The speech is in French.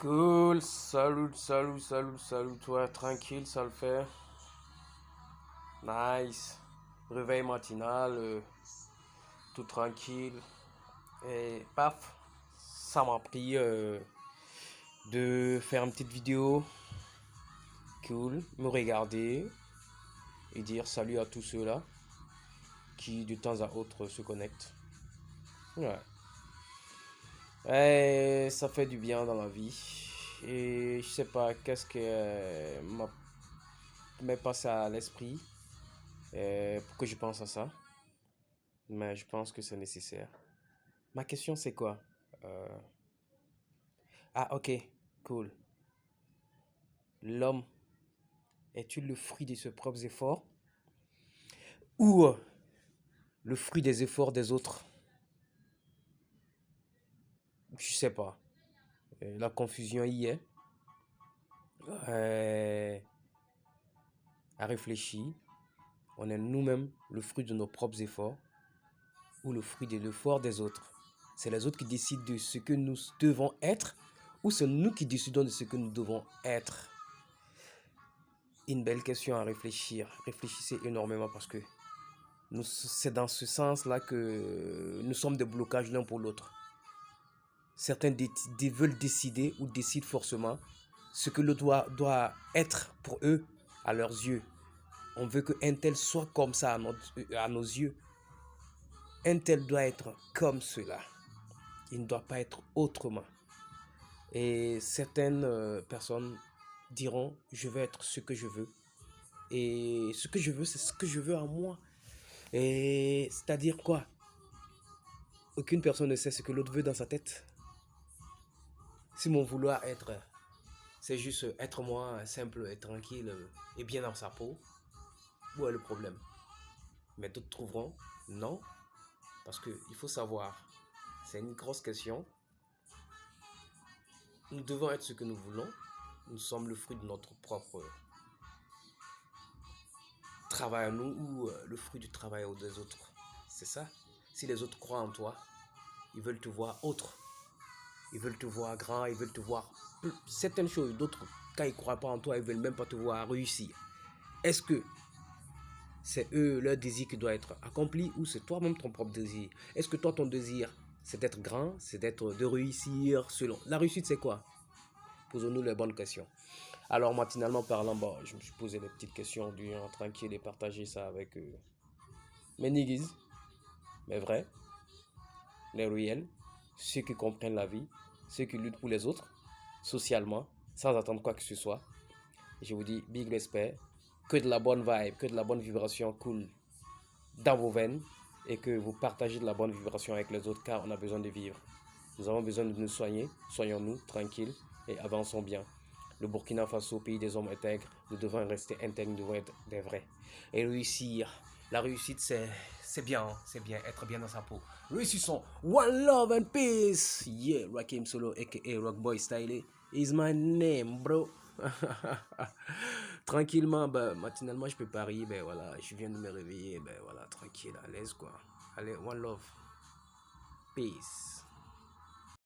Cool, salut, toi, tranquille, ça le fait. Nice. Réveil matinal, tout tranquille. Et paf, ça m'a pris de faire une petite vidéo. Cool, me regarder et dire salut à tous ceux-là qui de temps à autre se connectent. Ouais. Et ça fait du bien dans la vie. Et je sais pas qu'est-ce que m'est passé à l'esprit pour que je pense à ça. Mais je pense que c'est nécessaire. Ma question, c'est quoi? Euh, Ah, ok, cool. L'homme est-il le fruit de ses propres efforts ou le fruit des efforts des autres? Je sais pas. La confusion y est. Euh, à réfléchir. On est nous-mêmes le fruit de nos propres efforts ou le fruit de l'effort des autres? C'est les autres qui décident de ce que nous devons être ou c'est nous qui décidons de ce que nous devons être? Une belle question à réfléchir. Réfléchissez énormément parce que c'est dans ce sens-là que nous sommes des blocages l'un pour l'autre. Certains veulent décider ou décident forcément ce que l'autre doit être pour eux à leurs yeux. On veut qu'un tel soit comme ça à nos yeux. Un tel doit être comme cela. Il ne doit pas être autrement. Et certaines personnes diront, je veux être ce que je veux. Et ce que je veux, c'est ce que je veux à moi. Et c'est-à-dire quoi? Aucune personne ne sait ce que l'autre veut dans sa tête. Si mon vouloir être, c'est juste être moi, simple et tranquille et bien dans sa peau, où est le problème? Mais d'autres trouveront non, parce qu'il faut savoir, c'est une grosse question. Nous devons être ce que nous voulons. Nous sommes le fruit de notre propre travail à nous ou le fruit du travail des autres. C'est ça. Si les autres croient en toi, ils veulent te voir autre. Ils veulent te voir grand, ils veulent te voir certaines choses. D'autres, quand ils ne croient pas en toi, ils ne veulent même pas te voir réussir. Est-ce que c'est eux, leur désir qui doit être accompli ou c'est toi-même ton propre désir? Est-ce que toi, ton désir, c'est d'être grand, c'est de réussir selon... La réussite, c'est quoi? Posons-nous les bonnes questions. Alors, matinalement parlant, bon, je me suis posé des petites questions du genre tranquille et partager ça avec mes niggas, mais vrais, les réels, ceux qui comprennent la vie, ceux qui luttent pour les autres, socialement, sans attendre quoi que ce soit. Je vous dis big respect, que de la bonne vibe, que de la bonne vibration cool dans vos veines et que vous partagez de la bonne vibration avec les autres car on a besoin de vivre. Nous avons besoin de nous soigner, soignons-nous tranquilles et avançons bien. Le Burkina Faso, pays des hommes intègres, nous devons rester intègres, nous devons être des vrais. Et réussir, la réussite c'est bien, être bien dans sa peau. Réussissons, one love and peace. Yeah, Rakim Solo aka Rockboy Style is my name, bro. Tranquillement, bah, matinalement, je peux parier, ben voilà, je viens de me réveiller, ben voilà, tranquille, à l'aise quoi. Allez, one love, peace.